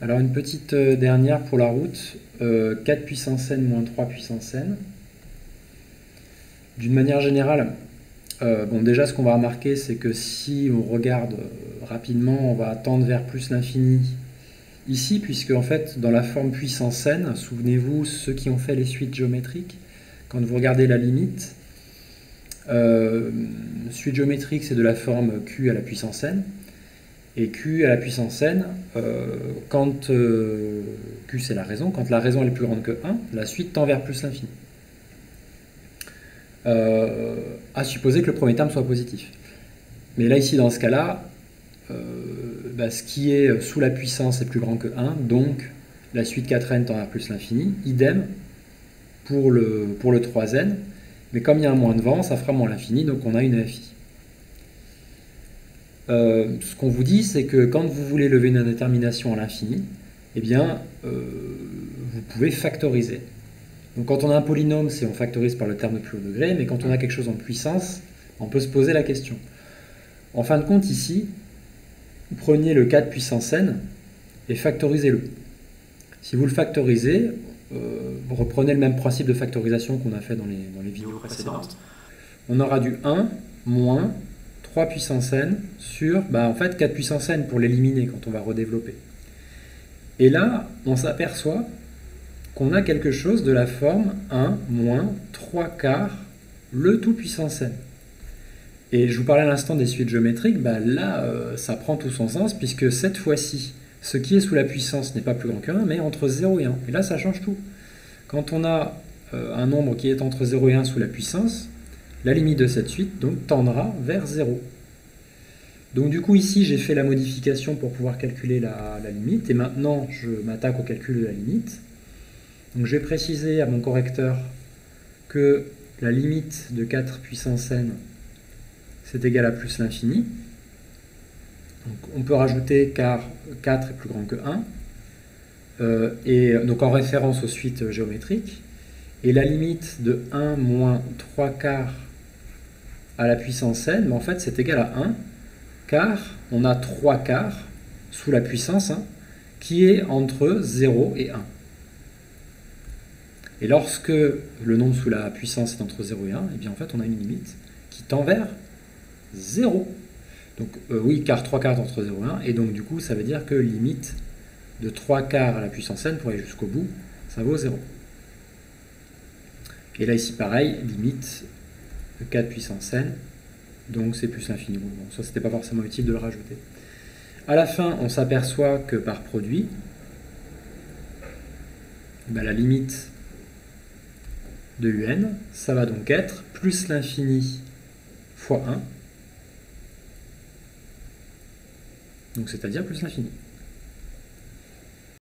Alors une petite dernière pour la route, 4 puissance n moins 3 puissance n. D'une manière générale, bon déjà ce qu'on va remarquer c'est que si on regarde rapidement, on va tendre vers plus l'infini ici, puisque en fait dans la forme puissance n, souvenez-vous ceux qui ont fait les suites géométriques, quand vous regardez la limite, suite géométrique c'est de la forme q à la puissance n, et q à la puissance n, quand q c'est la raison, quand la raison est plus grande que 1, la suite tend vers plus l'infini. À supposer que le premier terme soit positif. Mais là ici dans ce cas-là, ce qui est sous la puissance est plus grand que 1, donc la suite 4n tend vers plus l'infini, idem pour le 3n, mais comme il y a un moins devant, ça fera moins l'infini, donc on a une fi. Ce qu'on vous dit, c'est que quand vous voulez lever une indétermination à l'infini, eh bien, vous pouvez factoriser. Donc quand on a un polynôme, c'est on factorise par le terme de plus haut degré, mais quand on a quelque chose en puissance, on peut se poser la question. En fin de compte, ici, vous prenez le 4 puissance n et factorisez-le. Si vous le factorisez, vous reprenez le même principe de factorisation qu'on a fait dans les vidéos précédentes. On aura du 1 moins 3 puissance n sur, en fait, 4 puissance n pour l'éliminer quand on va redévelopper. Et là, on s'aperçoit qu'on a quelque chose de la forme 1 moins 3 quarts le tout puissance n. Et je vous parlais à l'instant des suites géométriques, là, ça prend tout son sens, puisque cette fois-ci, ce qui est sous la puissance n'est pas plus grand que 1, mais entre 0 et 1. Et là, ça change tout. Quand on a un nombre qui est entre 0 et 1 sous la puissance, la limite de cette suite donc, tendra vers 0. Donc du coup, ici, j'ai fait la modification pour pouvoir calculer la limite, et maintenant, je m'attaque au calcul de la limite. Donc je vais préciser à mon correcteur que la limite de 4 puissance n, c'est égal à plus l'infini. On peut rajouter car 4 est plus grand que 1, et donc en référence aux suites géométriques. Et la limite de 1 moins 3 quarts à la puissance n, en fait c'est égal à 1, car on a 3 quarts sous la puissance qui est entre 0 et 1. Et lorsque le nombre sous la puissance est entre 0 et 1, et bien en fait on a une limite qui tend vers 0. Donc oui, car 3 quarts entre 0 et 1, et donc du coup ça veut dire que limite de 3 quarts à la puissance n pour aller jusqu'au bout, ça vaut 0. Et là ici pareil, limite de 4 puissance n, donc c'est plus l'infini. Bon, ça c'était pas forcément utile de le rajouter. À la fin, on s'aperçoit que par produit, la limite de un, ça va donc être plus l'infini fois 1, donc c'est-à-dire plus l'infini.